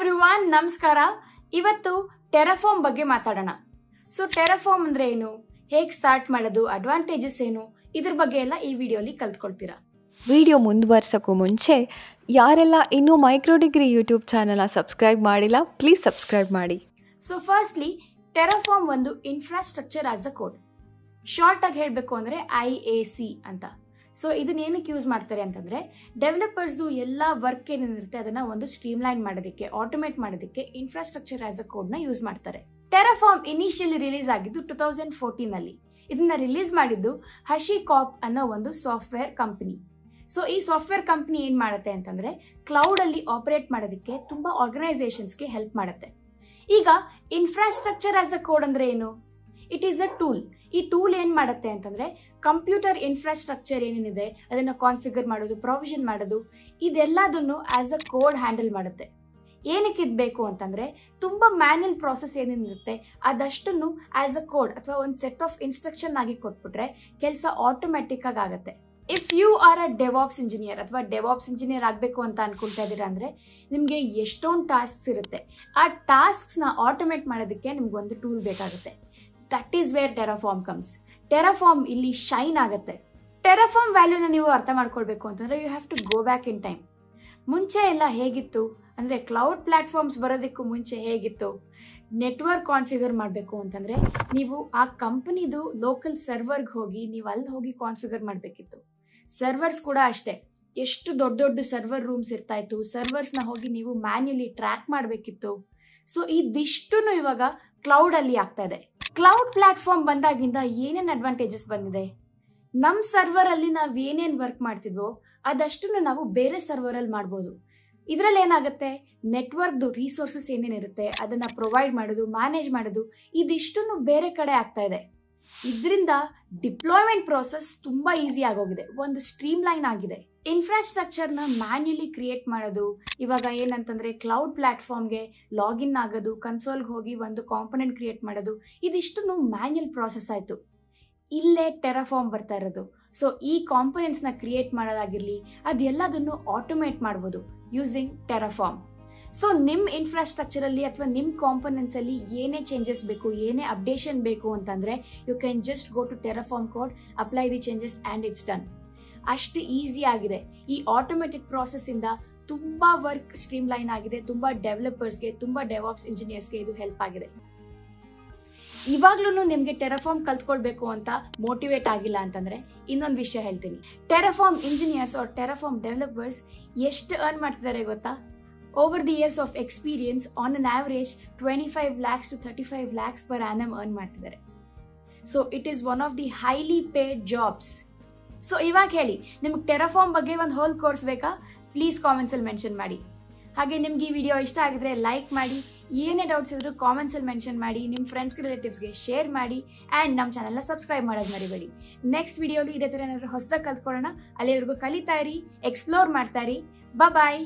Everyone, ನಮಸ್ಕಾರ. ಇವತ್ತು ಟೆರಾಫಾರ್ಮ್ ಬಗ್ಗೆ ಮಾತಾಡೋಣ. ಸೊ ಟೆರಾಫಾರ್ಮ್ ಅಂದ್ರೆ ಏನು, ಹೇಗೆ ಸ್ಟಾರ್ಟ್ ಮಾಡೋದು, ಅಡ್ವಾಂಟೇಜಸ್ ಏನು, ಇದ್ರ ಬಗ್ಗೆ ಎಲ್ಲ ಈ ವಿಡಿಯೋಲಿ ಕಲ್ತ್ಕೊಳ್ತೀರಾ. ವಿಡಿಯೋ ಮುಂದುವರ್ಸೋಕ್ಕೂ ಮುಂಚೆ ಯಾರೆಲ್ಲ ಇನ್ನೂ ಮೈಕ್ರೋ ಡಿಗ್ರಿ ಯೂಟ್ಯೂಬ್ ಚಾನಲ್ನ ಸಬ್ಸ್ಕ್ರೈಬ್ ಮಾಡಿಲ್ಲ, ಪ್ಲೀಸ್ ಸಬ್ಸ್ಕ್ರೈಬ್ ಮಾಡಿ. ಸೊ ಫಸ್ಟ್ಲಿ, ಟೆರಾಫಾರ್ಮ್ ಒಂದು infrastructure as a code. Short ಆಗಿ ಹೇಳಬೇಕು ಅಂದರೆ IAC ಅಂತ. ಸೊ ಇದನ್ನ ಏನಕ್ಕೆ ಯೂಸ್ ಮಾಡ್ತಾರೆ ಅಂತಂದರೆ, ಡೆವಲಪರ್ಸ್ದು ಎಲ್ಲ ವರ್ಕ್ ಏನೇನಿರುತ್ತೆ ಅದನ್ನು ಒಂದು ಸ್ಟ್ರೀಮ್ಲೈನ್ ಮಾಡೋದಕ್ಕೆ, ಆಟೋಮೇಟ್ ಮಾಡೋದಕ್ಕೆ ಇನ್ಫ್ರಾಸ್ಟ್ರಕ್ಚರ್ ಆಸ್ ಅ ಕೋಡ್ನ ಯೂಸ್ ಮಾಡ್ತಾರೆ. ಟೆರಾಫಾರ್ಮ್ ಇನಿಷಿಯಲಿ ರಿಲೀಸ್ ಆಗಿದ್ದು 2014 ಇದನ್ನ ರಿಲೀಸ್ ಮಾಡಿದ್ದು HashiCorp ಅನ್ನೋ ಒಂದು ಸಾಫ್ಟ್ವೇರ್ ಕಂಪನಿ. ಸೊ ಈ ಸಾಫ್ಟ್ವೇರ್ ಕಂಪನಿ ಏನು ಮಾಡುತ್ತೆ ಅಂತಂದರೆ, ಕ್ಲೌಡಲ್ಲಿ ಆಪರೇಟ್ ಮಾಡೋದಕ್ಕೆ ತುಂಬ ಆರ್ಗನೈಸೇಷನ್ಸ್ಗೆ ಹೆಲ್ಪ್ ಮಾಡುತ್ತೆ. ಈಗ ಇನ್ಫ್ರಾಸ್ಟ್ರಕ್ಚರ್ ಆಸ್ ಅ ಕೋಡ್ ಅಂದರೆ ಏನು? It is a tool. ಈ ಟೂಲ್ ಏನು ಮಾಡುತ್ತೆ ಅಂತಂದರೆ, ಕಂಪ್ಯೂಟರ್ ಇನ್ಫ್ರಾಸ್ಟ್ರಕ್ಚರ್ ಏನೇನಿದೆ ಅದನ್ನು ಕಾನ್ಫಿಗರ್ ಮಾಡೋದು, ಪ್ರೊವಿಷನ್ ಮಾಡೋದು, ಇದೆಲ್ಲದನ್ನು ಆಸ್ ಅ ಕೋಡ್ ಹ್ಯಾಂಡಲ್ ಮಾಡುತ್ತೆ. ಏನಕ್ಕೆ ಇದು ಬೇಕು ಅಂತಂದರೆ, ತುಂಬ ಮ್ಯಾನ್ಯಲ್ ಪ್ರಾಸೆಸ್ ಏನೇನಿರುತ್ತೆ ಅದಷ್ಟನ್ನು ಆಸ್ ಅ ಕೋಡ್ ಅಥವಾ ಒಂದು ಸೆಟ್ ಆಫ್ ಇನ್ಸ್ಟ್ರಕ್ಷನ್ ಆಗಿ ಕೊಟ್ಬಿಟ್ರೆ ಕೆಲಸ ಆಟೋಮ್ಯಾಟಿಕ್ ಆಗಿ ಆಗುತ್ತೆ. If you are a DevOps engineer ಅಥವಾ ಡೆವಾಪ್ಸ್ ಇಂಜಿನಿಯರ್ ಆಗಬೇಕು ಅಂತ ಅನ್ಕೊಳ್ತಾ ಇದ್ದೀರಾ ಅಂದರೆ, ನಿಮಗೆ ಎಷ್ಟೊಂದು ಟಾಸ್ಕ್ಸ್ ಇರುತ್ತೆ. ಆ ಟಾಸ್ಕ್ಸ್ನ ಆಟೋಮೇಟ್ ಮಾಡೋದಕ್ಕೆ ನಿಮ್ಗೊಂದು ಟೂಲ್ ಬೇಕಾಗುತ್ತೆ. That is where Terraform comes. Terraform ಇಲ್ಲಿ ಶೈನ್ ಆಗುತ್ತೆ. ಟೆರಾಫಾರ್ಮ್ ವ್ಯಾಲ್ಯೂನ ನೀವು ಅರ್ಥ ಮಾಡ್ಕೊಳ್ಬೇಕು ಅಂತಂದರೆ, you have to go back in time. ಮುಂಚೆ ಎಲ್ಲ ಹೇಗಿತ್ತು ಅಂದರೆ, ಕ್ಲೌಡ್ ಪ್ಲಾಟ್ಫಾರ್ಮ್ಸ್ ಬರೋದಕ್ಕೂ ಮುಂಚೆ ಹೇಗಿತ್ತು, ನೆಟ್ವರ್ಕ್ ಕಾನ್ಫಿಗರ್ ಮಾಡಬೇಕು ಅಂತಂದರೆ ನೀವು ಆ ಕಂಪನಿದು ಲೋಕಲ್ ಸರ್ವರ್ಗೆ ಹೋಗಿ ನೀವು ಅಲ್ಲಿ ಹೋಗಿ ಕಾನ್ಫಿಗರ್ ಮಾಡಬೇಕಿತ್ತು. ಸರ್ವರ್ಸ್ ಕೂಡ ಅಷ್ಟೇ, ಎಷ್ಟು ದೊಡ್ಡ ದೊಡ್ಡ ಸರ್ವರ್ ರೂಮ್ಸ್ ಇರ್ತಾ ಇತ್ತು. ಸರ್ವರ್ಸ್ನ ಹೋಗಿ ನೀವು ಮ್ಯಾನ್ಯಲಿ ಟ್ರ್ಯಾಕ್ ಮಾಡಬೇಕಿತ್ತು. ಸೊ ಇದಿಷ್ಟು ಇವಾಗ ಕ್ಲೌಡಲ್ಲಿ ಆಗ್ತಾ ಇದೆ. ಕ್ಲೌಡ್ ಪ್ಲಾಟ್ಫಾರ್ಮ್ ಬಂದಾಗಿಂದ ಏನೇನು ಅಡ್ವಾಂಟೇಜಸ್ ಬಂದಿದೆ? ನಮ್ಮ ಸರ್ವರಲ್ಲಿ ನಾವು ಏನೇನು ವರ್ಕ್ ಮಾಡ್ತಿದ್ವೋ ಅದಷ್ಟನ್ನು ನಾವು ಬೇರೆ ಸರ್ವರಲ್ಲಿ ಮಾಡ್ಬೋದು. ಇದರಲ್ಲಿ ಏನಾಗುತ್ತೆ, ನೆಟ್ವರ್ಕ್ದು ರಿಸೋರ್ಸಸ್ ಏನೇನಿರುತ್ತೆ ಅದನ್ನು ಪ್ರೊವೈಡ್ ಮಾಡೋದು, ಮ್ಯಾನೇಜ್ ಮಾಡೋದು, ಇದಿಷ್ಟನ್ನು ಬೇರೆ ಕಡೆ ಆಗ್ತಾ ಇದೆ. ಇದರಿಂದ ಡಿಪ್ಲಾಯ್ಮೆಂಟ್ ಪ್ರೋಸೆಸ್ ತುಂಬ ಈಸಿ ಆಗೋಗಿದೆ, ಒಂದು ಸ್ಟ್ರೀಮ್ ಲೈನ್ ಆಗಿದೆ. ಇನ್ಫ್ರಾಸ್ಟ್ರಕ್ಚರ್ನ ಮ್ಯಾನ್ಯಲಿ ಕ್ರಿಯೇಟ್ ಮಾಡೋದು, ಇವಾಗ ಏನಂತಂದರೆ ಕ್ಲೌಡ್ ಪ್ಲಾಟ್ಫಾರ್ಮ್ಗೆ ಲಾಗಿನ್ ಆಗೋದು, ಕನ್ಸೋಲ್ಗೆ ಹೋಗಿ ಒಂದು ಕಾಂಪೊನೆಂಟ್ ಕ್ರಿಯೇಟ್ ಮಾಡೋದು, ಇದಿಷ್ಟು ಮ್ಯಾನ್ಯಲ್ ಪ್ರಾಸೆಸ್ ಆಯಿತು. ಇಲ್ಲೇ ಟೆರಾಫಾರ್ಮ್ ಬರ್ತಾ ಇರೋದು. ಸೊ ಈ ಕಾಂಪೊನೆಂಟ್ಸ್ನ ಕ್ರಿಯೇಟ್ ಮಾಡೋದಾಗಿರಲಿ ಅದೆಲ್ಲದನ್ನು ಆಟೋಮೇಟ್ ಮಾಡ್ಬೋದು ಯೂಸಿಂಗ್ ಟೆರಾಫಾರ್ಮ್. ಸೊ ನಿಮ್ಮ ಇನ್ಫ್ರಾಸ್ಟ್ರಕ್ಚರಲ್ಲಿ ಅಥವಾ ನಿಮ್ಮ ಕಾಂಪೊನೆಂಟ್ಸಲ್ಲಿ ಏನೇ ಚೇಂಜಸ್ ಬೇಕು, ಏನೇ ಅಪ್ಡೇಷನ್ ಬೇಕು ಅಂತಂದರೆ, you can just go to Terraform code, apply the changes and it's done. ಅಷ್ಟು ಈಸಿ ಆಗಿದೆ. ಈ ಆಟೋಮೇಟೆಡ್ ಪ್ರಾಸೆಸ್ಸಿಂದ ತುಂಬ ವರ್ಕ್ ಸ್ಟ್ರೀಮ್ ಲೈನ್ ಆಗಿದೆ. ತುಂಬ ಡೆವಲಪರ್ಸ್ಗೆ, ತುಂಬ ಡೆವಾಪ್ಸ್ ಇಂಜಿನಿಯರ್ಸ್ಗೆ ಇದು ಹೆಲ್ಪ್ ಆಗಿದೆ. ಇವಾಗ್ಲೂ ನಿಮಗೆ ಟೆರಾಫಾರ್ಮ್ ಕಲ್ತ್ಕೊಳ್ಬೇಕು ಅಂತ ಮೋಟಿವೇಟ್ ಆಗಿಲ್ಲ ಅಂತಂದರೆ ಇನ್ನೊಂದು ವಿಷಯ ಹೇಳ್ತೀನಿ. Terraform engineers or Terraform developers ಎಷ್ಟು ಅರ್ನ್ ಮಾಡ್ತಿದ್ದಾರೆ ಗೊತ್ತಾ? Over the years of experience on an average 25 lakhs to 35 lakhs per annum earn ಮಾಡ್ತಿದ್ದಾರೆ. So it is one of the highly paid jobs. So ಇವಾಗ ಹೇಳಿ, ನಿಮ್ಗೆ ಟೆರಾಫಾರ್ಮ್ ಬಗ್ಗೆ ಒಂದು whole course ಬೇಕಾ? ಪ್ಲೀಸ್ ಕಾಮೆಂಟ್ಸಲ್ಲಿ ಮೆನ್ಷನ್ ಮಾಡಿ. ಹಾಗೆ ನಿಮ್ಗೆ ಈ ವಿಡಿಯೋ ಇಷ್ಟ ಆಗಿದ್ರೆ ಲೈಕ್ ಮಾಡಿ, ಏನೇ ಡೌಟ್ಸ್ ಇದ್ರೂ ಕಾಮೆಂಟ್ಸಲ್ಲಿ ಮೆನ್ಷನ್ ಮಾಡಿ, ನಿಮ್ಮ ಫ್ರೆಂಡ್ಸ್ ರಿಲೇಟಿವ್ಸ್ಗೆ ಶೇರ್ ಮಾಡಿ, ಆ್ಯಂಡ್ ನಮ್ಮ ಚಾನಲ್ನ ಸಬ್ಸ್ಕ್ರೈಬ್ ಮಾಡೋದು ಮರಿಬೇಡಿ. ನೆಕ್ಸ್ಟ್ ವಿಡಿಯೋಲಿ ಇದೇ ಥರ ಏನಾದರೂ ಹೊಸದಾಗಿ ಕಲ್ತ್ಕೊಳ್ಳೋಣ. ಅಲ್ಲಿವರೆಗೂ ಕಲಿತಾ ಇರಿ, ಎಕ್ಸ್ಪ್ಲೋರ್ ಮಾಡ್ತಾ ಇರಿ. ಬಾಯ್.